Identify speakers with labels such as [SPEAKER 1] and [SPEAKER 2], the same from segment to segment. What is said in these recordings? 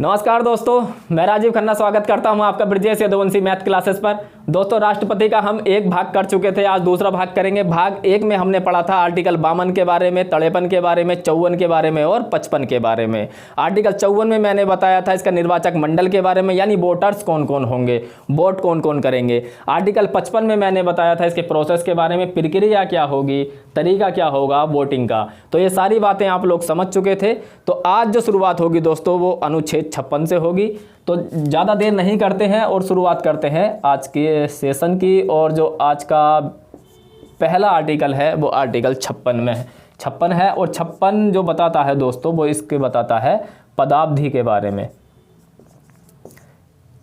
[SPEAKER 1] नमस्कार दोस्तों, मैं राजीव खन्ना स्वागत करता हूं आपका ब्रजेश यदुवंशी मैथ क्लासेस पर। दोस्तों, राष्ट्रपति का हम एक भाग कर चुके थे, आज दूसरा भाग करेंगे। भाग एक में हमने पढ़ा था आर्टिकल 52 के बारे में, तड़ेपन के बारे में, 54 के बारे में और 55 के बारे में। आर्टिकल 54 में मैंने बताया था इसका निर्वाचक मंडल के बारे में, यानी वोटर्स कौन कौन होंगे, वोट कौन कौन करेंगे। आर्टिकल 55 में मैंने बताया था इसके प्रोसेस के बारे में, प्रक्रिया क्या होगी, तरीका क्या होगा वोटिंग का। तो ये सारी बातें आप लोग समझ चुके थे। तो आज जो शुरुआत होगी दोस्तों वो अनुच्छेद 56 से होगी। तो ज़्यादा देर नहीं करते हैं और शुरुआत करते हैं आज के सेशन की। और जो आज का पहला आर्टिकल है वो आर्टिकल 56 में है, 56 है। और 56 जो बताता है दोस्तों वो इसके बताता है पदावधि के बारे में।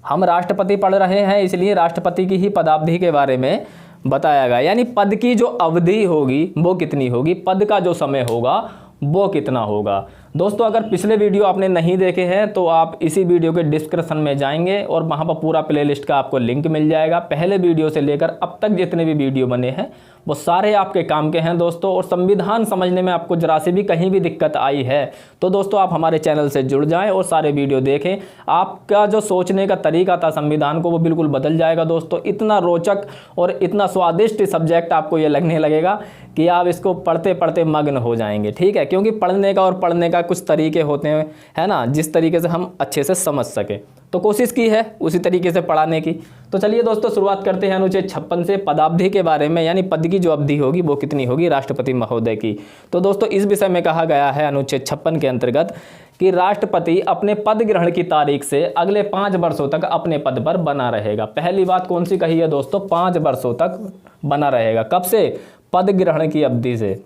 [SPEAKER 1] हम राष्ट्रपति पढ़ रहे हैं इसलिए राष्ट्रपति की ही पदावधि के बारे में बताया गया, यानी पद की जो अवधि होगी वो कितनी होगी, पद का जो समय होगा वो कितना होगा। दोस्तों, अगर पिछले वीडियो आपने नहीं देखे हैं तो आप इसी वीडियो के डिस्क्रिप्शन में जाएंगे और वहां पर पूरा प्लेलिस्ट का आपको लिंक मिल जाएगा। पहले वीडियो से लेकर अब तक जितने भी वीडियो बने हैं वो सारे आपके काम के हैं दोस्तों। और संविधान समझने में आपको जरा सी भी कहीं भी दिक्कत आई है तो दोस्तों आप हमारे चैनल से जुड़ जाएं और सारे वीडियो देखें। आपका जो सोचने का तरीका था संविधान को वो बिल्कुल बदल जाएगा दोस्तों। इतना रोचक और इतना स्वादिष्ट सब्जेक्ट आपको ये लगने लगेगा कि आप इसको पढ़ते पढ़ते मग्न हो जाएंगे। ठीक है, क्योंकि पढ़ने का और पढ़ने का कुछ तरीके होते हैं, है ना, जिस तरीके से हम अच्छे से समझ सके। तो कोशिश की है उसी तरीके से पढ़ाने की। तो चलिए दोस्तों शुरुआत करते हैं अनुच्छेद 56 से, पदावधि के बारे में, यानी पद की जो अवधि होगी वो कितनी होगी राष्ट्रपति महोदय की। तो दोस्तों इस विषय में कहा गया है अनुच्छेद 56 के अंतर्गत कि राष्ट्रपति अपने पद ग्रहण की तारीख से अगले 5 वर्षों तक अपने पद पर बना रहेगा। पहली बात कौन सी कही है दोस्तों, 5 वर्षों तक बना रहेगा। कब से? पद ग्रहण की अवधि से,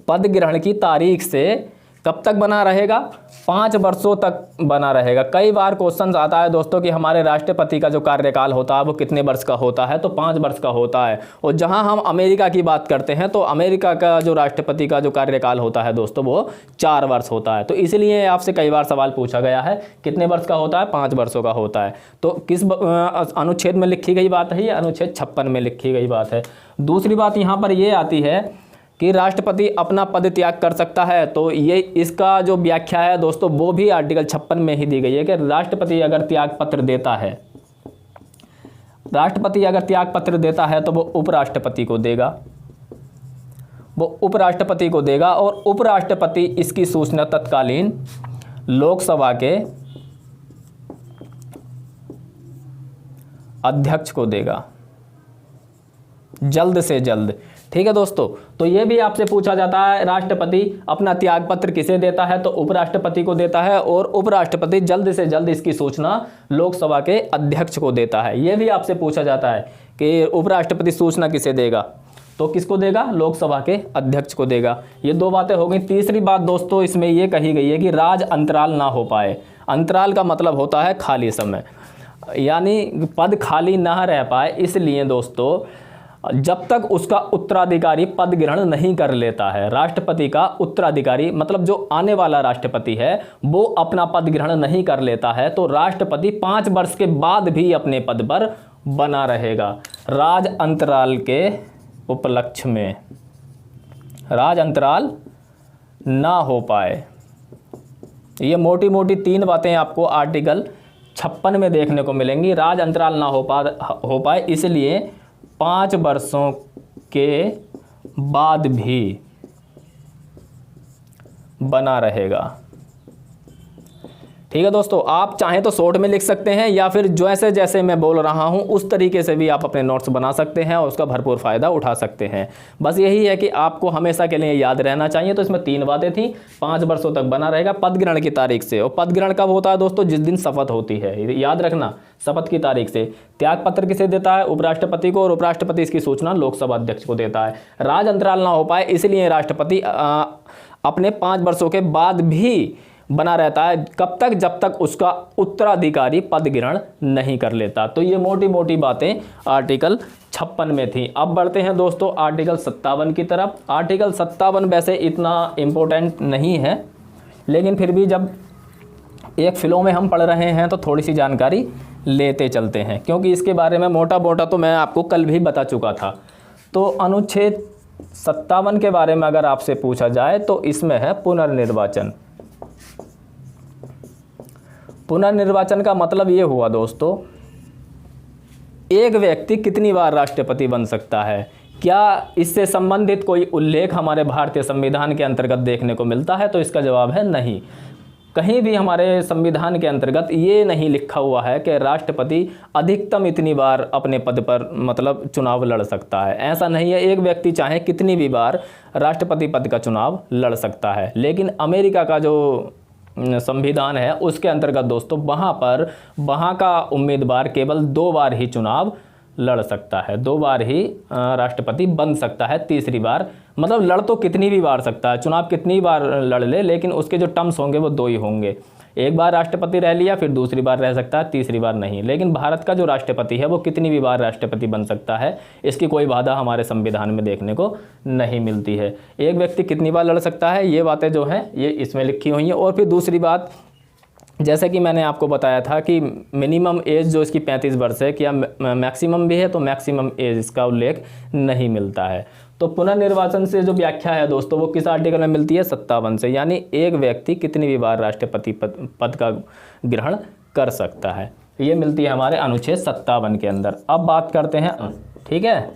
[SPEAKER 1] पद ग्रहण की तारीख से कब तक बना रहेगा? 5 वर्षों तक बना रहेगा। कई बार क्वेश्चन आता है दोस्तों कि हमारे राष्ट्रपति का जो कार्यकाल होता है वो कितने वर्ष का होता है, तो 5 वर्ष का होता है। और जहां हम अमेरिका की बात करते हैं तो अमेरिका का जो राष्ट्रपति का जो कार्यकाल होता है दोस्तों वो 4 वर्ष होता है। तो इसलिए आपसे कई बार सवाल पूछा गया है कितने वर्ष का होता है, 5 वर्षों का होता है। तो किस अनुच्छेद में लिखी गई बात है? ये अनुच्छेद 56 में लिखी गई बात है। दूसरी बात यहाँ पर यह आती है कि राष्ट्रपति अपना पद त्याग कर सकता है। तो ये इसका जो व्याख्या है दोस्तों वो भी आर्टिकल 56 में ही दी गई है कि राष्ट्रपति अगर त्याग पत्र देता है, राष्ट्रपति अगर त्याग पत्र देता है तो वो उपराष्ट्रपति को देगा, वो उपराष्ट्रपति को देगा। और उपराष्ट्रपति इसकी सूचना तत्कालीन लोकसभा के अध्यक्ष को देगा, जल्द से जल्द। ठीक है दोस्तों, तो ये भी आपसे पूछा जाता है राष्ट्रपति अपना त्याग पत्र किसे देता है, तो उपराष्ट्रपति को देता है। और उपराष्ट्रपति जल्द से जल्द इसकी सूचना लोकसभा के अध्यक्ष को देता है। ये भी आपसे पूछा जाता है कि उपराष्ट्रपति सूचना किसे देगा, तो किसको देगा? लोकसभा के अध्यक्ष को देगा। ये 2 बातें हो गई। तीसरी बात दोस्तों इसमें यह कही गई है कि राज अंतराल ना हो पाए। अंतराल का मतलब होता है खाली समय, यानी पद खाली ना रह पाए। इसलिए दोस्तों जब तक उसका उत्तराधिकारी पद ग्रहण नहीं कर लेता है, राष्ट्रपति का उत्तराधिकारी मतलब जो आने वाला राष्ट्रपति है वो अपना पद ग्रहण नहीं कर लेता है, तो राष्ट्रपति 5 वर्ष के बाद भी अपने पद पर बना रहेगा। राज अंतराल के उपलक्ष्य में राज अंतराल ना हो पाए। ये मोटी मोटी 3 बातें आपको आर्टिकल 56 में देखने को मिलेंगी। राज अंतराल ना हो पाए इसलिए 5 वर्षों के बाद भी बना रहेगा। ठीक है दोस्तों, आप चाहें तो शॉर्ट में लिख सकते हैं या फिर जैसे जैसे मैं बोल रहा हूं उस तरीके से भी आप अपने नोट्स बना सकते हैं और उसका भरपूर फायदा उठा सकते हैं। बस यही है कि आपको हमेशा के लिए याद रहना चाहिए। तो इसमें 3 बातें थी, 5 वर्षों तक बना रहेगा पद ग्रहण की तारीख से। और पद ग्रहण कब होता है दोस्तों? जिस दिन शपथ होती है, याद रखना, शपथ की तारीख से। त्याग पत्र किसे देता है? उपराष्ट्रपति को, और उपराष्ट्रपति इसकी सूचना लोकसभा अध्यक्ष को देता है। राज अंतराल ना हो पाए इसलिए राष्ट्रपति अपने 5 वर्षों के बाद भी बना रहता है। कब तक? जब तक उसका उत्तराधिकारी पद ग्रहण नहीं कर लेता। तो ये मोटी मोटी बातें आर्टिकल 56 में थी। अब बढ़ते हैं दोस्तों आर्टिकल 57 की तरफ। आर्टिकल 57 वैसे इतना इम्पोर्टेंट नहीं है, लेकिन फिर भी जब एक फ्लो में हम पढ़ रहे हैं तो थोड़ी सी जानकारी लेते चलते हैं, क्योंकि इसके बारे में मोटा मोटा तो मैं आपको कल भी बता चुका था। तो अनुच्छेद 57 के बारे में अगर आपसे पूछा जाए तो इसमें है पुनर्निर्वाचन। पुनर्निर्वाचन का मतलब ये हुआ दोस्तों, एक व्यक्ति कितनी बार राष्ट्रपति बन सकता है। क्या इससे संबंधित कोई उल्लेख हमारे भारतीय संविधान के अंतर्गत देखने को मिलता है? तो इसका जवाब है नहीं। कहीं भी हमारे संविधान के अंतर्गत ये नहीं लिखा हुआ है कि राष्ट्रपति अधिकतम इतनी बार अपने पद पर मतलब चुनाव लड़ सकता है। ऐसा नहीं है, एक व्यक्ति चाहे कितनी भी बार राष्ट्रपति पद का चुनाव लड़ सकता है। लेकिन अमेरिका का जो संविधान है उसके अंतर्गत दोस्तों वहाँ का उम्मीदवार केवल 2 बार ही चुनाव लड़ सकता है, 2 बार ही राष्ट्रपति बन सकता है। तीसरी बार मतलब लड़ तो कितनी भी बार सकता है, चुनाव कितनी बार लड़ ले, लेकिन उसके जो टर्म्स होंगे वो 2 ही होंगे। एक बार राष्ट्रपति रह लिया, फिर दूसरी बार रह सकता है, तीसरी बार नहीं। लेकिन भारत का जो राष्ट्रपति है वो कितनी भी बार राष्ट्रपति बन सकता है, इसकी कोई बाधा हमारे संविधान में देखने को नहीं मिलती है। एक व्यक्ति कितनी बार लड़ सकता है, ये बातें जो हैं ये इसमें लिखी हुई हैं। और फिर दूसरी बात, जैसे कि मैंने आपको बताया था कि मिनिमम एज जो इसकी 35 वर्ष है, क्या मैक्सिमम भी है? तो मैक्सिमम एज इसका उल्लेख नहीं मिलता है। तो पुनर्निर्वाचन से जो व्याख्या है दोस्तों वो किस आर्टिकल में मिलती है? 57 से, यानी एक व्यक्ति कितनी भी बार राष्ट्रपति पद का ग्रहण कर सकता है, ये मिलती है हमारे अनुच्छेद 57 के अंदर। अब बात करते हैं, ठीक है,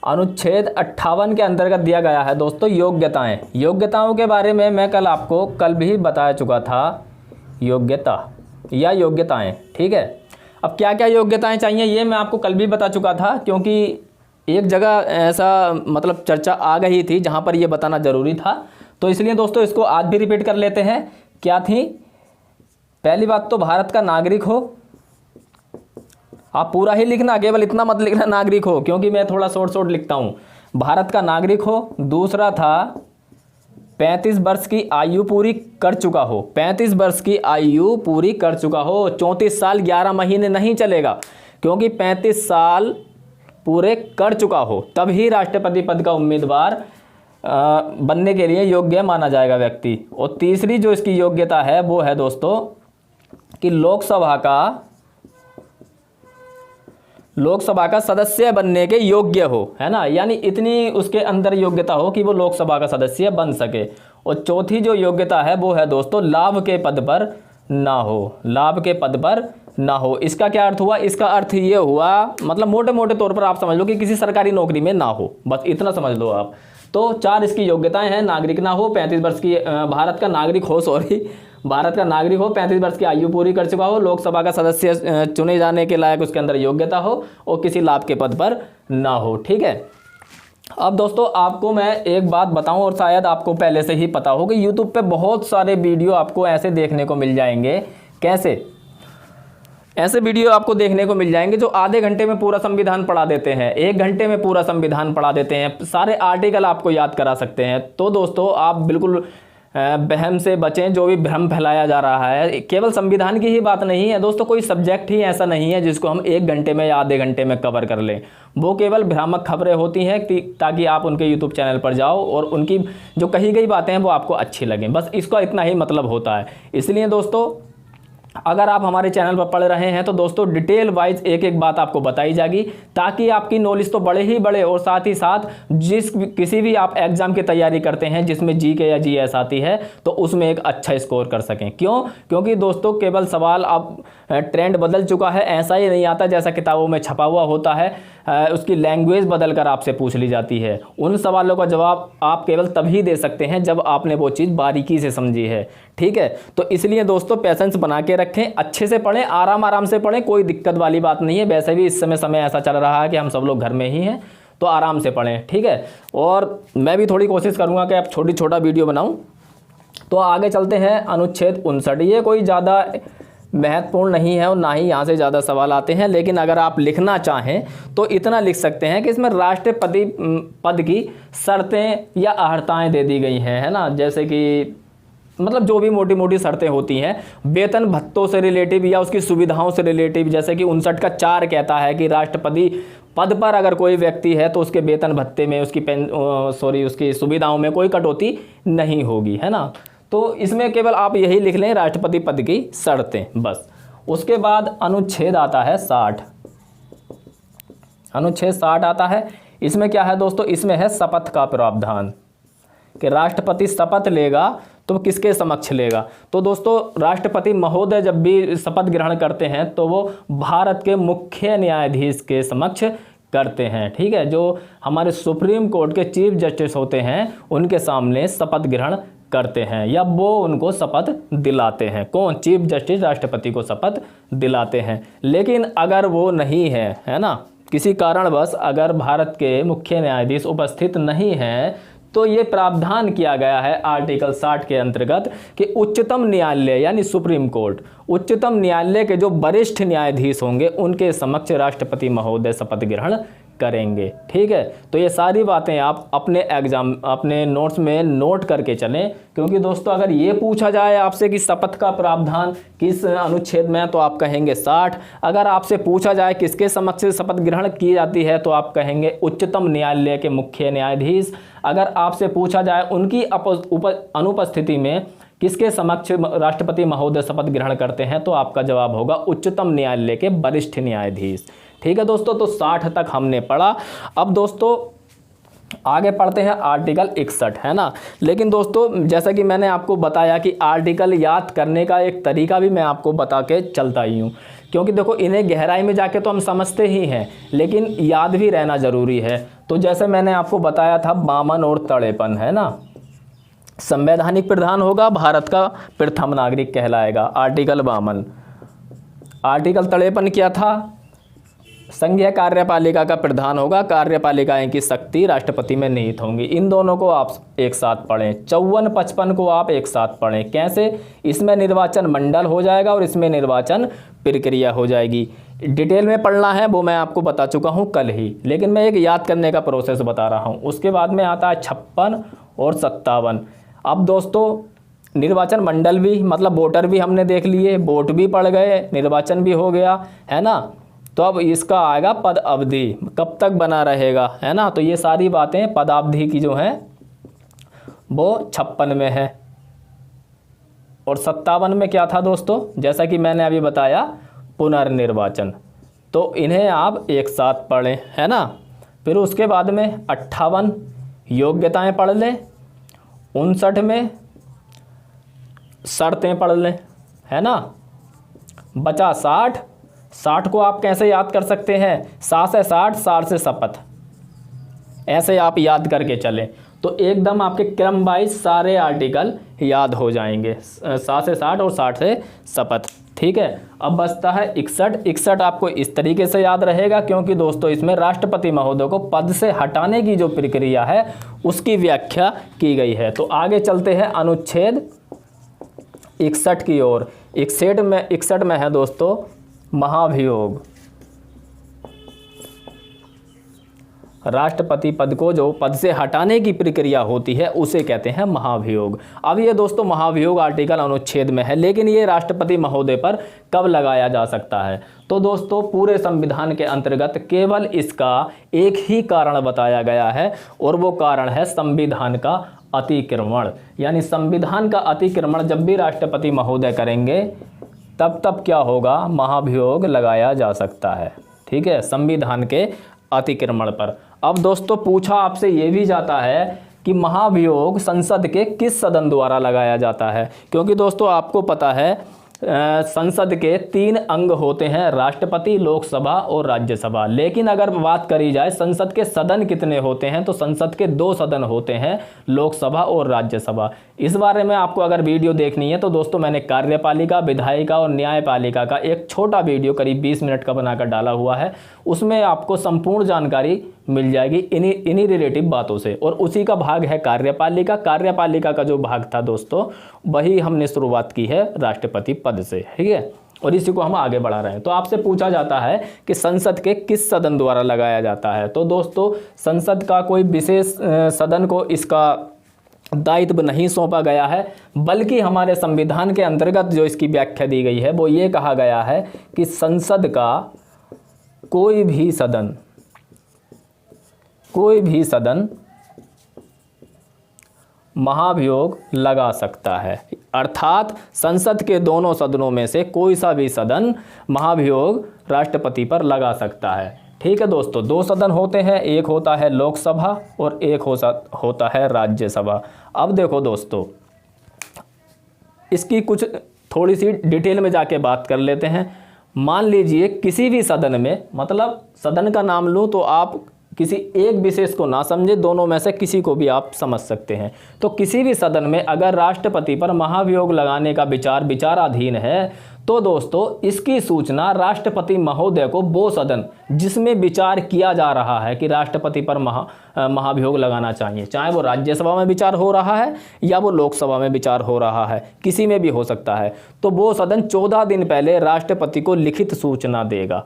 [SPEAKER 1] अनुच्छेद 58 के अंतर्गत दिया गया है दोस्तों योग्यताएं। योग्यताओं के बारे में मैं कल भी बता चुका था, योग्यता या योग्यताएं, ठीक है। अब क्या क्या योग्यताएं चाहिए ये मैं आपको कल भी बता चुका था, क्योंकि एक जगह ऐसा मतलब चर्चा आ गई थी जहां पर ये बताना ज़रूरी था, तो इसलिए दोस्तों इसको आज भी रिपीट कर लेते हैं। क्या थी? पहली बात तो भारत का नागरिक हो। आप पूरा ही लिखना, केवल इतना मत लिखना नागरिक हो, क्योंकि मैं थोड़ा शॉर्ट लिखता हूँ। भारत का नागरिक हो। दूसरा था 35 वर्ष की आयु पूरी कर चुका हो, 35 वर्ष की आयु पूरी कर चुका हो। 34 साल 11 महीने नहीं चलेगा, क्योंकि 35 साल पूरे कर चुका हो तभी राष्ट्रपति पद का उम्मीदवार बनने के लिए योग्य माना जाएगा व्यक्ति। और तीसरी जो इसकी योग्यता है वो है दोस्तों कि लोकसभा का सदस्य बनने के योग्य हो, है ना, यानी इतनी उसके अंदर योग्यता हो कि वो लोकसभा का सदस्य बन सके। और चौथी जो योग्यता है वो है दोस्तों लाभ के पद पर ना हो, लाभ के पद पर ना हो। इसका क्या अर्थ हुआ? इसका अर्थ ये हुआ, मतलब मोटे मोटे तौर पर आप समझ लो कि किसी सरकारी नौकरी में ना हो, बस इतना समझ लो आप। तो 4 इसकी योग्यताएं हैं। नागरिक ना हो, 35 वर्ष की भारत का नागरिक हो, भारत का नागरिक हो, 35 वर्ष की आयु पूरी कर चुका हो, लोकसभा का सदस्य चुने जाने के लायक उसके अंदर योग्यता हो, और किसी लाभ के पद पर ना हो, ठीक है। अब दोस्तों आपको मैं एक बात बताऊं, और शायद आपको पहले से ही पता हो कि यूट्यूब पे बहुत सारे वीडियो आपको ऐसे देखने को मिल जाएंगे। कैसे? ऐसे वीडियो आपको देखने को मिल जाएंगे जो आधे घंटे में पूरा संविधान पढ़ा देते हैं, 1 घंटे में पूरा संविधान पढ़ा देते हैं, सारे आर्टिकल आपको याद करा सकते हैं। तो दोस्तों आप बिल्कुल वहम से बचें। जो भी भ्रम फैलाया जा रहा है, केवल संविधान की ही बात नहीं है दोस्तों, कोई सब्जेक्ट ही ऐसा नहीं है जिसको हम 1 घंटे में या आधे घंटे में कवर कर लें। वो केवल भ्रामक खबरें होती हैं ताकि आप उनके यूट्यूब चैनल पर जाओ और उनकी जो कही गई बातें हैं वो आपको अच्छी लगें, बस इसका इतना ही मतलब होता है। इसलिए दोस्तों अगर आप हमारे चैनल पर पढ़ रहे हैं तो दोस्तों डिटेल वाइज एक एक बात आपको बताई जाएगी, ताकि आपकी नॉलेज तो बढ़े ही बढ़े, और साथ ही साथ किसी भी आप एग्जाम की तैयारी करते हैं जिसमें जीके या जीएस आती है तो उसमें एक अच्छा स्कोर कर सकें। क्यों? क्योंकि दोस्तों केवल सवाल अब ट्रेंड बदल चुका है, ऐसा ही नहीं आता जैसा किताबों में छपा हुआ होता है, उसकी लैंग्वेज बदल कर आपसे पूछ ली जाती है। उन सवालों का जवाब आप केवल तभी दे सकते हैं जब आपने वो चीज़ बारीकी से समझी है, ठीक है। तो इसलिए दोस्तों पेशेंस बना के रखें, अच्छे से पढ़ें, आराम से पढ़ें, कोई दिक्कत वाली बात नहीं है। वैसे भी इस समय ऐसा चल रहा है कि हम सब लोग घर में ही हैं, तो आराम से पढ़ें, ठीक है। और मैं भी थोड़ी कोशिश करूँगा कि आप छोटा वीडियो बनाऊँ। तो आगे चलते हैं अनुच्छेद 59। ये कोई ज़्यादा महत्वपूर्ण नहीं है और ना ही यहाँ से ज़्यादा सवाल आते हैं, लेकिन अगर आप लिखना चाहें तो इतना लिख सकते हैं कि इसमें राष्ट्रपति पद की शर्तें या अर्हताएँ दे दी गई हैं, है ना। जैसे कि मतलब जो भी मोटी मोटी शर्तें होती हैं वेतन भत्तों से रिलेटिव या उसकी सुविधाओं से रिलेटिव, जैसे कि 59 का 4 कहता है कि राष्ट्रपति पद पर अगर कोई व्यक्ति है तो उसके वेतन भत्ते में उसकी सुविधाओं में कोई कटौती नहीं होगी, है ना। तो इसमें केवल आप यही लिख लें राष्ट्रपति पद की शर्तें, बस। उसके बाद अनुच्छेद आता है 60। अनुच्छेद 60 आता है। इसमें क्या है दोस्तों? इसमें है शपथ का प्रावधान कि राष्ट्रपति शपथ लेगा तो वो किसके समक्ष लेगा? तो दोस्तों राष्ट्रपति महोदय जब भी शपथ ग्रहण करते हैं तो वो भारत के मुख्य न्यायाधीश के समक्ष करते हैं। ठीक है, जो हमारे सुप्रीम कोर्ट के चीफ जस्टिस होते हैं उनके सामने शपथ ग्रहण करते हैं, या वो उनको शपथ दिलाते हैं। कौन? चीफ जस्टिस राष्ट्रपति को शपथ दिलाते हैं। लेकिन अगर वो नहीं है ना, किसी कारणवश अगर भारत के मुख्य न्यायाधीश उपस्थित नहीं हैं, तो ये प्रावधान किया गया है आर्टिकल 60 के अंतर्गत कि उच्चतम न्यायालय यानी सुप्रीम कोर्ट, उच्चतम न्यायालय के जो वरिष्ठ न्यायाधीश होंगे उनके समक्ष राष्ट्रपति महोदय शपथ ग्रहण करेंगे। ठीक है, तो ये सारी बातें आप अपने नोट्स में नोट करके चलें, क्योंकि दोस्तों अगर ये पूछा जाए आपसे कि शपथ का प्रावधान किस अनुच्छेद में है तो आप कहेंगे 60। अगर आपसे पूछा जाए किसके समक्ष शपथ ग्रहण की जाती है तो आप कहेंगे उच्चतम न्यायालय के मुख्य न्यायाधीश। अगर आपसे पूछा जाए उनकी अनुपस्थिति में किसके समक्ष राष्ट्रपति महोदय शपथ ग्रहण करते हैं तो आपका जवाब होगा उच्चतम न्यायालय के वरिष्ठ न्यायाधीश। ठीक है दोस्तों, तो 60 तक हमने पढ़ा। अब दोस्तों आगे पढ़ते हैं आर्टिकल 61, है ना। लेकिन दोस्तों जैसा कि मैंने आपको बताया कि आर्टिकल याद करने का एक तरीका भी मैं आपको बता के चलता ही हूँ, क्योंकि देखो इन्हें गहराई में जाके तो हम समझते ही हैं लेकिन याद भी रहना ज़रूरी है। तो जैसे मैंने आपको बताया था बामन और तड़ेपन, है ना, संवैधानिक प्रधान होगा, भारत का प्रथम नागरिक कहलाएगा, आर्टिकल 52। आर्टिकल 53 क्या था? संघीय कार्यपालिका का प्रधान होगा, कार्यपालिकाएं की शक्ति राष्ट्रपति में निहित होंगी। इन दोनों को आप एक साथ पढ़ें। 54-55 को आप एक साथ पढ़ें। कैसे? इसमें निर्वाचन मंडल हो जाएगा और इसमें निर्वाचन प्रक्रिया हो जाएगी। डिटेल में पढ़ना है वो मैं आपको बता चुका हूं कल ही, लेकिन मैं एक याद करने का प्रोसेस बता रहा हूं। उसके बाद में आता है 56 और 57। अब दोस्तों निर्वाचन मंडल भी मतलब वोटर भी हमने देख लिए, वोट भी पड़ गए, निर्वाचन भी हो गया, है ना। तो अब इसका आएगा पद अवधि, कब तक बना रहेगा, है ना। तो ये सारी बातें पदावधि की जो हैं वो 56 में है। और 57 में क्या था दोस्तों? जैसा कि मैंने अभी बताया पुनर्निर्वाचन। तो इन्हें आप एक साथ पढ़ें, है ना। फिर उसके बाद में 58 योग्यताएं पढ़ लें, 59 में शर्तें पढ़ लें, है ना। बचा 60 को आप कैसे याद कर सकते हैं? 60 से 60 से शपथ, ऐसे आप याद करके चलें तो एकदम आपके क्रम वाइज सारे आर्टिकल याद हो जाएंगे। 60 से 60 और 60 से शपथ। ठीक है, अब बचता है 61 आपको इस तरीके से याद रहेगा, क्योंकि दोस्तों इसमें राष्ट्रपति महोदय को पद से हटाने की जो प्रक्रिया है उसकी व्याख्या की गई है। तो आगे चलते हैं अनुच्छेद 61 की ओर। 61 में है दोस्तों महाभियोग। राष्ट्रपति पद को जो पद से हटाने की प्रक्रिया होती है उसे कहते हैं महाभियोग। अब ये दोस्तों महाभियोग आर्टिकल अनुच्छेद में है, लेकिन ये राष्ट्रपति महोदय पर कब लगाया जा सकता है? तो दोस्तों पूरे संविधान के अंतर्गत केवल इसका एक ही कारण बताया गया है और वो कारण है संविधान का अतिक्रमण। यानी संविधान का अतिक्रमण जब भी राष्ट्रपति महोदय करेंगे तब क्या होगा? महाभियोग लगाया जा सकता है। ठीक है, संविधान के अतिक्रमण पर। अब दोस्तों पूछा आपसे ये भी जाता है कि महाभियोग संसद के किस सदन द्वारा लगाया जाता है, क्योंकि दोस्तों आपको पता है संसद के 3 अंग होते हैं, राष्ट्रपति, लोकसभा और राज्यसभा। लेकिन अगर बात करी जाए संसद के सदन कितने होते हैं तो संसद के 2 सदन होते हैं, लोकसभा और राज्यसभा। इस बारे में आपको अगर वीडियो देखनी है तो दोस्तों मैंने कार्यपालिका, विधायिका और न्यायपालिका का एक छोटा वीडियो करीब 20 मिनट का बनाकर डाला हुआ है, उसमें आपको संपूर्ण जानकारी मिल जाएगी इन्हीं रिलेटिव बातों से। और उसी का भाग है कार्यपालिका। कार्यपालिका का जो भाग था दोस्तों वही हमने शुरुआत की है राष्ट्रपति पद से। ठीक है, और इसी को हम आगे बढ़ा रहे हैं। तो आपसे पूछा जाता है कि संसद के किस सदन द्वारा लगाया जाता है, तो दोस्तों संसद का कोई विशेष सदन को इसका दायित्व नहीं सौंपा गया है, बल्कि हमारे संविधान के अंतर्गत जो इसकी व्याख्या दी गई है वो ये कहा गया है कि संसद का कोई भी सदन महाभियोग लगा सकता है। अर्थात संसद के दोनों सदनों में से कोई सा भी सदन महाभियोग राष्ट्रपति पर लगा सकता है। ठीक है दोस्तों, 2 सदन होते हैं, एक होता है लोकसभा और एक होता है राज्यसभा। अब देखो दोस्तों इसकी कुछ थोड़ी सी डिटेल में जाके बात कर लेते हैं। मान लीजिए किसी भी सदन में, मतलब सदन का नाम लूँ तो आप किसी एक विशेष को ना समझे, दोनों में से किसी को भी आप समझ सकते हैं। तो किसी भी सदन में अगर राष्ट्रपति पर महाभियोग लगाने का विचाराधीन है तो दोस्तों इसकी सूचना राष्ट्रपति महोदय को वो सदन जिसमें विचार किया जा रहा है कि राष्ट्रपति पर महाभियोग लगाना चाहिए, चाहे वो राज्यसभा में विचार हो रहा है या वो लोकसभा में विचार हो रहा है, किसी में भी हो सकता है, तो वो सदन 14 दिन पहले राष्ट्रपति को लिखित सूचना देगा।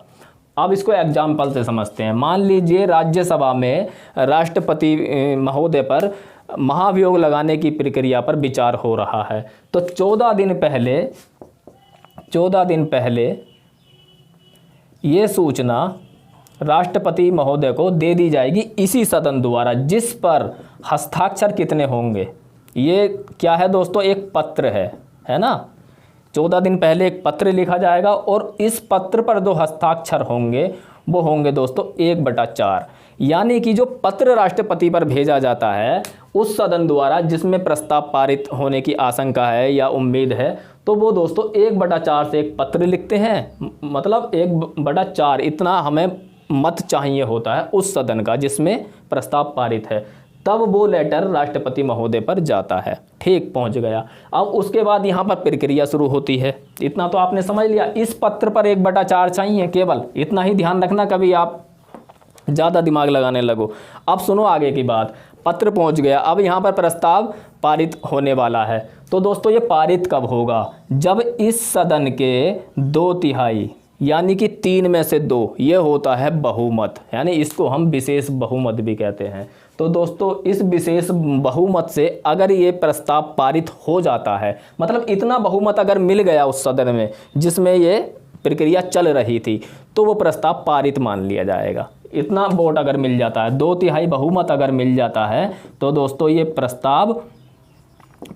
[SPEAKER 1] अब इसको एग्जाम्पल से समझते हैं। मान लीजिए राज्यसभा में राष्ट्रपति महोदय पर महाभियोग लगाने की प्रक्रिया पर विचार हो रहा है, तो 14 दिन पहले ये सूचना राष्ट्रपति महोदय को दे दी जाएगी इसी सदन द्वारा, जिस पर हस्ताक्षर कितने होंगे। ये क्या है दोस्तों, एक पत्र है ना। 14 दिन पहले एक पत्र लिखा जाएगा और इस पत्र पर जो हस्ताक्षर होंगे वो होंगे दोस्तों 1/4। यानी कि जो पत्र राष्ट्रपति पर भेजा जाता है उस सदन द्वारा जिसमें प्रस्ताव पारित होने की आशंका है या उम्मीद है, तो वो दोस्तों 1/4 से एक पत्र लिखते हैं, मतलब 1/4 इतना हमें मत चाहिए होता है उस सदन का जिसमें प्रस्ताव पारित है, तब वो लेटर राष्ट्रपति महोदय पर जाता है। ठीक, पहुंच गया। अब उसके बाद यहाँ पर प्रक्रिया शुरू होती है। इतना तो आपने समझ लिया, इस पत्र पर 1/4 चाहिए, केवल इतना ही ध्यान रखना, कभी आप ज़्यादा दिमाग लगाने लगो। अब सुनो आगे की बात। पत्र पहुंच गया, अब यहाँ पर प्रस्ताव पारित होने वाला है। तो दोस्तों ये पारित कब होगा, जब इस सदन के 2/3 यानी कि 3 में से 2 ये होता है बहुमत, यानी इसको हम विशेष बहुमत भी कहते हैं। तो दोस्तों इस विशेष बहुमत से अगर ये प्रस्ताव पारित हो जाता है, मतलब इतना बहुमत अगर मिल गया उस सदन में जिसमें ये प्रक्रिया चल रही थी, तो वो प्रस्ताव पारित मान लिया जाएगा। इतना वोट अगर मिल जाता है, 2/3 बहुमत अगर मिल जाता है, तो दोस्तों ये प्रस्ताव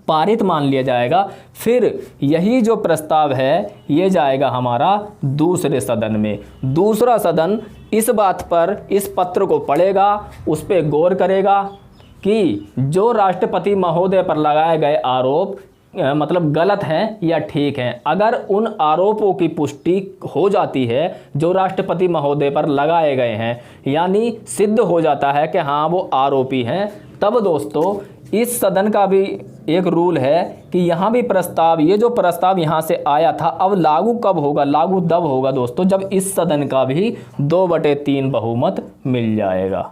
[SPEAKER 1] पारित मान लिया जाएगा। फिर यही जो प्रस्ताव है ये जाएगा हमारा दूसरे सदन में। दूसरा सदन इस बात पर, इस पत्र को पढ़ेगा, उस पर गौर करेगा कि जो राष्ट्रपति महोदय पर लगाए गए आरोप मतलब गलत हैं या ठीक हैं। अगर उन आरोपों की पुष्टि हो जाती है जो राष्ट्रपति महोदय पर लगाए गए हैं, यानी सिद्ध हो जाता है कि हाँ वो आरोपी हैं, तब दोस्तों इस सदन का भी एक रूल है कि यहाँ भी प्रस्ताव, ये जो प्रस्ताव यहाँ से आया था, अब लागू कब होगा, लागू तब होगा दोस्तों जब इस सदन का भी 2/3 बहुमत मिल जाएगा।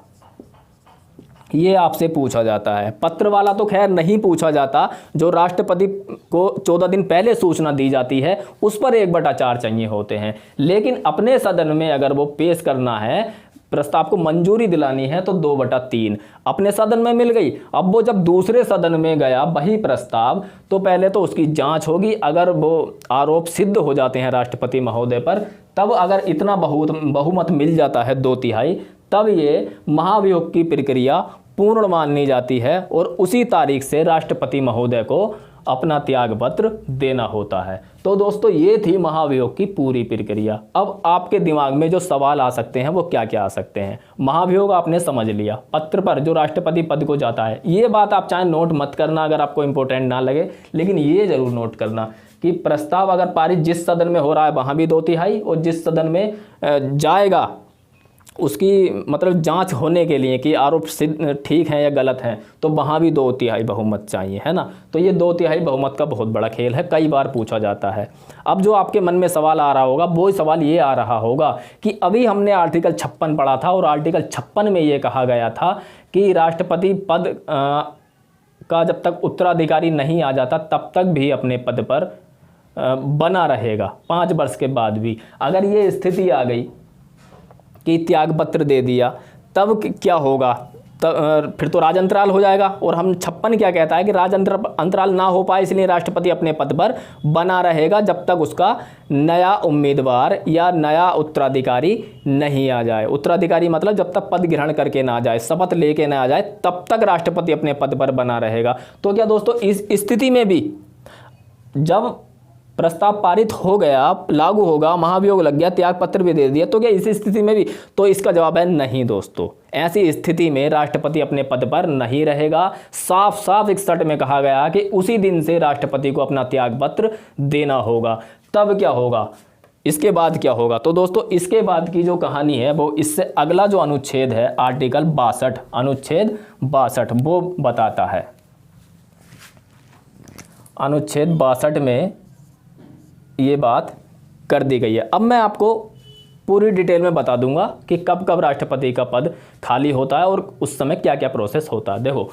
[SPEAKER 1] ये आपसे पूछा जाता है। पत्र वाला तो खैर नहीं पूछा जाता, जो राष्ट्रपति को 14 दिन पहले सूचना दी जाती है उस पर 1/4 चाहिए होते हैं। लेकिन अपने सदन में अगर वो पेश करना है, प्रस्ताव को मंजूरी दिलानी है, तो 2/3 अपने सदन में मिल गई। अब वो जब दूसरे सदन में गया वही प्रस्ताव, तो पहले तो उसकी जांच होगी। अगर वो आरोप सिद्ध हो जाते हैं राष्ट्रपति महोदय पर, तब अगर इतना बहुमत मिल जाता है 2/3, तब ये महाभियोग की प्रक्रिया पूर्ण मानी जाती है और उसी तारीख से राष्ट्रपति महोदय को अपना त्याग पत्र देना होता है। तो दोस्तों ये थी महाभियोग की पूरी प्रक्रिया। अब आपके दिमाग में जो सवाल आ सकते हैं वो क्या क्या आ सकते हैं। महाभियोग आपने समझ लिया, पत्र पर जो राष्ट्रपति पद को जाता है। ये बात आप चाहे नोट मत करना अगर आपको इंपॉर्टेंट ना लगे, लेकिन ये जरूर नोट करना कि प्रस्ताव अगर पारित जिस सदन में हो रहा है वहाँ भी 2/3, और जिस सदन में जाएगा उसकी मतलब जांच होने के लिए कि आरोप ठीक हैं या गलत हैं, तो वहाँ भी 2/3 बहुमत चाहिए, है ना। तो ये 2/3 बहुमत का बहुत बड़ा खेल है, कई बार पूछा जाता है। अब जो आपके मन में सवाल आ रहा होगा वो सवाल ये आ रहा होगा कि अभी हमने आर्टिकल 56 पढ़ा था और आर्टिकल 56 में ये कहा गया था कि राष्ट्रपति पद का जब तक उत्तराधिकारी नहीं आ जाता तब तक भी अपने पद पर बना रहेगा 5 वर्ष के बाद भी। अगर ये स्थिति आ गई कि त्याग पत्र दे दिया, तब क्या होगा, तब फिर तो राजअंतराल हो जाएगा। और हम 56 क्या कहता है कि राजअंतराल ना हो पाए, इसलिए राष्ट्रपति अपने पद पर बना रहेगा जब तक उसका नया उम्मीदवार या नया उत्तराधिकारी नहीं आ जाए। उत्तराधिकारी मतलब जब तक पद ग्रहण करके ना जाए, शपथ लेके ना आ जाए, तब तक राष्ट्रपति अपने पद पर बना रहेगा। तो क्या दोस्तों इस स्थिति में भी जब प्रस्ताव पारित हो गया, लागू होगा, महाभियोग लग गया, त्याग पत्र भी दे दिया, तो क्या इस स्थिति में भी? तो इसका जवाब है नहीं दोस्तों। ऐसी स्थिति में राष्ट्रपति अपने पद पर नहीं रहेगा। साफ साफ 61 में कहा गया कि उसी दिन से राष्ट्रपति को अपना त्याग पत्र देना होगा। तब क्या होगा, इसके बाद क्या होगा? तो दोस्तों इसके बाद की जो कहानी है वो इससे अगला जो अनुच्छेद है आर्टिकल 62, अनुच्छेद 62 वो बताता है। अनुच्छेद 62 में ये बात कर दी गई है। अब मैं आपको पूरी डिटेल में बता दूंगा कि कब कब राष्ट्रपति का पद खाली होता है और उस समय क्या क्या प्रोसेस होता है। देखो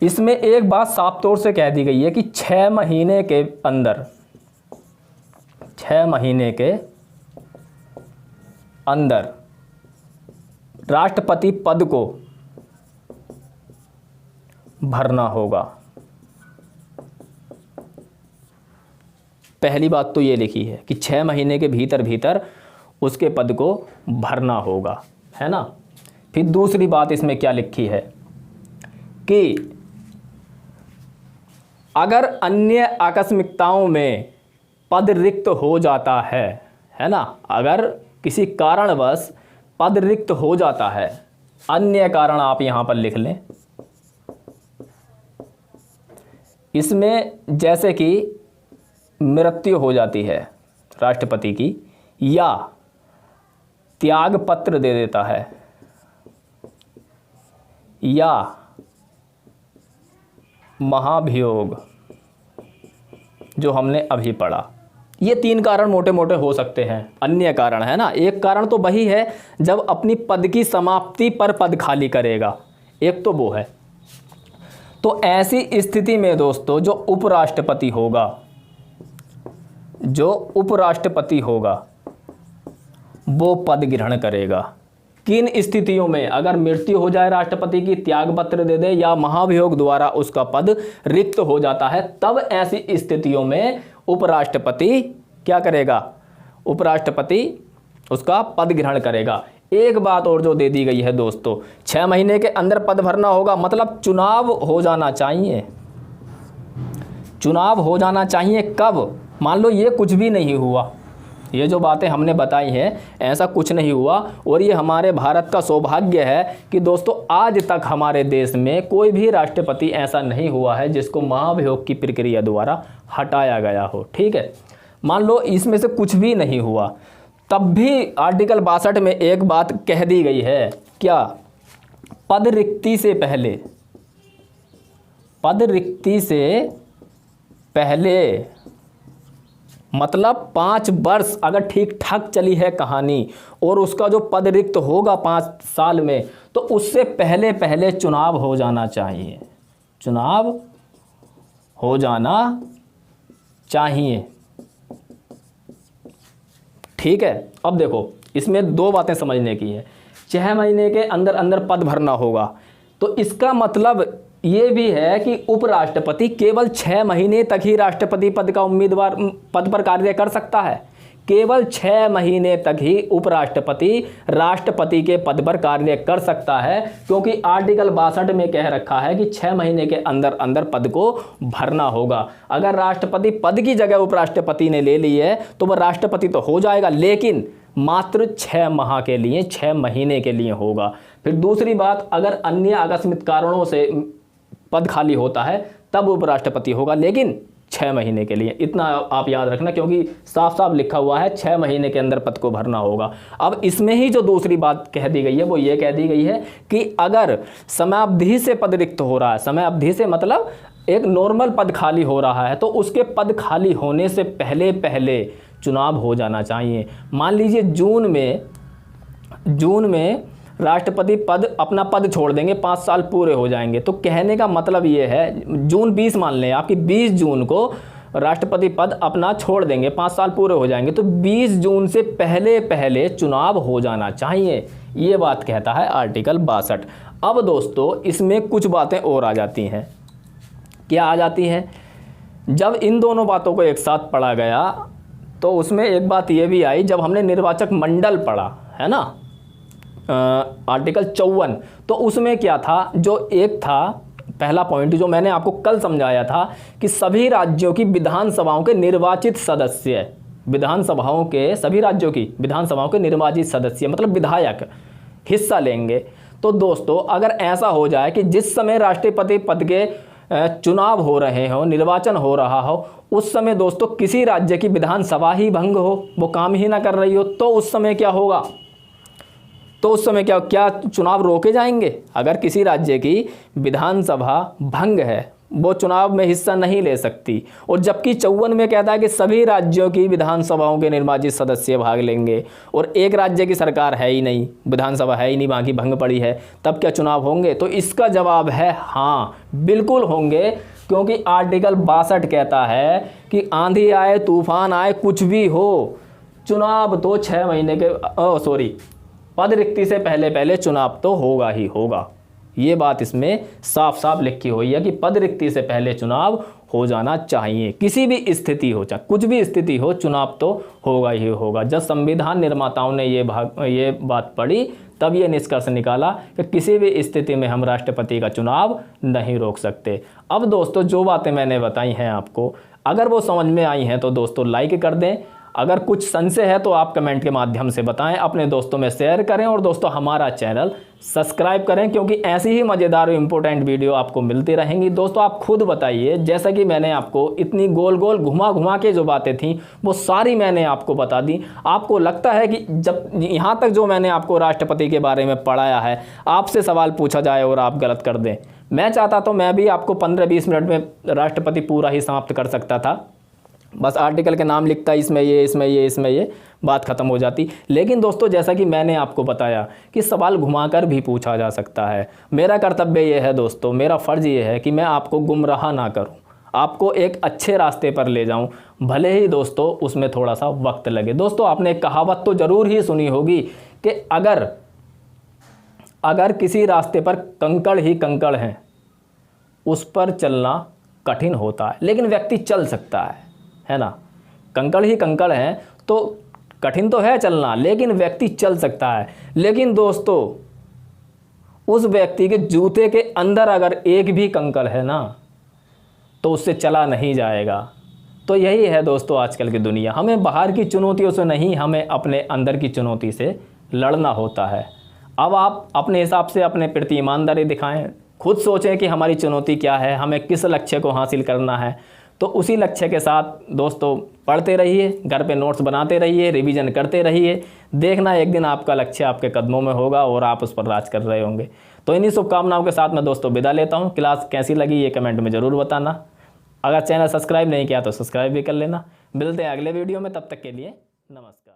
[SPEAKER 1] इसमें एक बात साफ तौर से कह दी गई है कि 6 महीने के अंदर, 6 महीने के अंदर राष्ट्रपति पद को भरना होगा। पहली बात तो ये लिखी है कि 6 महीने के भीतर भीतर उसके पद को भरना होगा, है ना। फिर दूसरी बात इसमें क्या लिखी है कि अगर अन्य आकस्मिकताओं में पद रिक्त हो जाता है ना, अगर किसी कारणवश पद रिक्त हो जाता है, अन्य कारण आप यहां पर लिख लें, इसमें जैसे कि मृत्यु हो जाती है राष्ट्रपति की, या त्याग पत्र दे देता है, या महाभियोग जो हमने अभी पढ़ा, ये 3 कारण मोटे मोटे हो सकते हैं। अन्य कारण है ना, एक कारण तो वही है जब अपनी पद की समाप्ति पर पद खाली करेगा, एक तो वो है। तो ऐसी स्थिति में दोस्तों जो उपराष्ट्रपति होगा, जो उपराष्ट्रपति होगा वो पद ग्रहण करेगा। किन स्थितियों में? अगर मृत्यु हो जाए राष्ट्रपति की, त्याग पत्र दे दे, या महाभियोग द्वारा उसका पद रिक्त हो जाता है, तब ऐसी स्थितियों में उपराष्ट्रपति क्या करेगा? उपराष्ट्रपति उसका पद ग्रहण करेगा। एक बात और जो दे दी गई है दोस्तों, 6 महीने के अंदर पद भरना होगा, मतलब चुनाव हो जाना चाहिए। चुनाव हो जाना चाहिए कब? मान लो ये कुछ भी नहीं हुआ, ये जो बातें हमने बताई हैं ऐसा कुछ नहीं हुआ, और ये हमारे भारत का सौभाग्य है कि दोस्तों आज तक हमारे देश में कोई भी राष्ट्रपति ऐसा नहीं हुआ है जिसको महाभियोग की प्रक्रिया द्वारा हटाया गया हो। ठीक है, मान लो इसमें से कुछ भी नहीं हुआ, तब भी आर्टिकल 62 में एक बात कह दी गई है, क्या? पद रिक्ति से पहले, पद रिक्ति से पहले, मतलब 5 वर्ष अगर ठीक ठाक चली है कहानी और उसका जो पद रिक्त होगा 5 साल में, तो उससे पहले पहले चुनाव हो जाना चाहिए, चुनाव हो जाना चाहिए। ठीक है, अब देखो इसमें 2 बातें समझने की है। 6 महीने के अंदर अंदर पद भरना होगा, तो इसका मतलब ये भी है कि उपराष्ट्रपति केवल 6 महीने तक ही राष्ट्रपति पद का उम्मीदवार पद पर कार्य कर सकता है। केवल 6 महीने तक ही उपराष्ट्रपति राष्ट्रपति के पद पर कार्य कर सकता है, क्योंकि आर्टिकल 62 में कह रखा है कि 6 महीने के अंदर अंदर पद को भरना होगा। अगर राष्ट्रपति पद की जगह उपराष्ट्रपति ने ले ली है तो वह राष्ट्रपति तो हो जाएगा, लेकिन मात्र 6 माह के लिए, 6 महीने के लिए होगा। फिर दूसरी बात, अगर अन्य आकस्मिक कारणों से पद खाली होता है तब उपराष्ट्रपति होगा, लेकिन 6 महीने के लिए। इतना आप याद रखना, क्योंकि साफ साफ लिखा हुआ है 6 महीने के अंदर पद को भरना होगा। अब इसमें ही जो दूसरी बात कह दी गई है वो ये कह दी गई है कि अगर समयावधि से पद रिक्त हो रहा है, समयावधि से मतलब एक नॉर्मल पद खाली हो रहा है, तो उसके पद खाली होने से पहले पहले चुनाव हो जाना चाहिए। मान लीजिए जून में राष्ट्रपति पद अपना पद छोड़ देंगे, 5 साल पूरे हो जाएंगे, तो कहने का मतलब ये है जून 20 मान लें आपकी, 20 जून को राष्ट्रपति पद अपना छोड़ देंगे, 5 साल पूरे हो जाएंगे, तो 20 जून से पहले पहले चुनाव हो जाना चाहिए। ये बात कहता है आर्टिकल 62। अब दोस्तों इसमें कुछ बातें और आ जाती हैं। क्या आ जाती हैं? जब इन दोनों बातों को एक साथ पढ़ा गया तो उसमें एक बात ये भी आई, जब हमने निर्वाचक मंडल पढ़ा है ना, आर्टिकल 54, तो उसमें क्या था, जो एक था पहला पॉइंट जो मैंने आपको कल समझाया था कि सभी राज्यों की विधानसभाओं के निर्वाचित सदस्य, विधानसभाओं के सभी राज्यों की विधानसभाओं के निर्वाचित सदस्य मतलब विधायक हिस्सा लेंगे। तो दोस्तों अगर ऐसा हो जाए कि जिस समय राष्ट्रपति पद के चुनाव हो रहे हो, निर्वाचन हो रहा हो, उस समय दोस्तों किसी राज्य की विधानसभा ही भंग हो, वो काम ही ना कर रही हो, तो उस समय क्या होगा? तो उस समय क्या चुनाव रोके जाएंगे? अगर किसी राज्य की विधानसभा भंग है, वो चुनाव में हिस्सा नहीं ले सकती, और जबकि 54 में कहता है कि सभी राज्यों की विधानसभाओं के निर्वाचित सदस्य भाग लेंगे, और एक राज्य की सरकार है ही नहीं, विधानसभा है ही नहीं, बाकी भंग पड़ी है, तब क्या चुनाव होंगे? तो इसका जवाब है हाँ, बिल्कुल होंगे, क्योंकि आर्टिकल 62 कहता है कि आंधी आए, तूफान आए, कुछ भी हो, चुनाव तो 6 महीने के पद रिक्ति से पहले चुनाव तो होगा ही होगा। ये बात इसमें साफ साफ लिखी हुई है कि पद रिक्ति से पहले चुनाव हो जाना चाहिए, किसी भी स्थिति हो, चाहे कुछ भी स्थिति हो, चुनाव तो होगा ही होगा। जब संविधान निर्माताओं ने ये बात पढ़ी, तब ये निष्कर्ष निकाला कि किसी भी स्थिति में हम राष्ट्रपति का चुनाव नहीं रोक सकते। अब दोस्तों जो बातें मैंने बताई हैं आपको, अगर वो समझ में आई हैं तो दोस्तों लाइक कर दें, अगर कुछ संशय है तो आप कमेंट के माध्यम से बताएं, अपने दोस्तों में शेयर करें, और दोस्तों हमारा चैनल सब्सक्राइब करें, क्योंकि ऐसी ही मज़ेदार और इम्पोर्टेंट वीडियो आपको मिलती रहेंगी। दोस्तों आप खुद बताइए, जैसा कि मैंने आपको इतनी गोल गोल घुमा के जो बातें थी वो सारी मैंने आपको बता दी, आपको लगता है कि जब यहाँ तक जो मैंने आपको राष्ट्रपति के बारे में पढ़ाया है, आपसे सवाल पूछा जाए और आप गलत कर दें? मैं चाहता तो मैं भी आपको 15-20 मिनट में राष्ट्रपति पूरा ही समाप्त कर सकता था, बस आर्टिकल के नाम लिखता, इसमें ये बात ख़त्म हो जाती। लेकिन दोस्तों जैसा कि मैंने आपको बताया कि सवाल घुमाकर भी पूछा जा सकता है। मेरा कर्तव्य ये है दोस्तों, मेरा फ़र्ज़ ये है कि मैं आपको गुमराह ना करूं, आपको एक अच्छे रास्ते पर ले जाऊं, भले ही दोस्तों उसमें थोड़ा सा वक्त लगे। दोस्तों आपने एक कहावत तो ज़रूर ही सुनी होगी कि अगर किसी रास्ते पर कंकड़ ही कंकड़ हैं, उस पर चलना कठिन होता है, लेकिन व्यक्ति चल सकता है ना। कंकड़ ही कंकड़ हैं तो कठिन तो है चलना, लेकिन व्यक्ति चल सकता है। लेकिन दोस्तों उस व्यक्ति के जूते के अंदर अगर एक भी कंकड़ है ना, तो उससे चला नहीं जाएगा। तो यही है दोस्तों आजकल की दुनिया, हमें बाहर की चुनौतियों से नहीं, हमें अपने अंदर की चुनौती से लड़ना होता है। अब आप अपने हिसाब से अपने प्रति ईमानदारी दिखाएं, खुद सोचें कि हमारी चुनौती क्या है, हमें किस लक्ष्य को हासिल करना है, तो उसी लक्ष्य के साथ दोस्तों पढ़ते रहिए, घर पे नोट्स बनाते रहिए, रिवीजन करते रहिए। देखना एक दिन आपका लक्ष्य आपके कदमों में होगा और आप उस पर राज कर रहे होंगे। तो इन्हीं शुभकामनाओं के साथ मैं दोस्तों विदा लेता हूँ। क्लास कैसी लगी ये कमेंट में ज़रूर बताना। अगर चैनल सब्सक्राइब नहीं किया तो सब्सक्राइब भी कर लेना। मिलते हैं अगले वीडियो में, तब तक के लिए नमस्कार।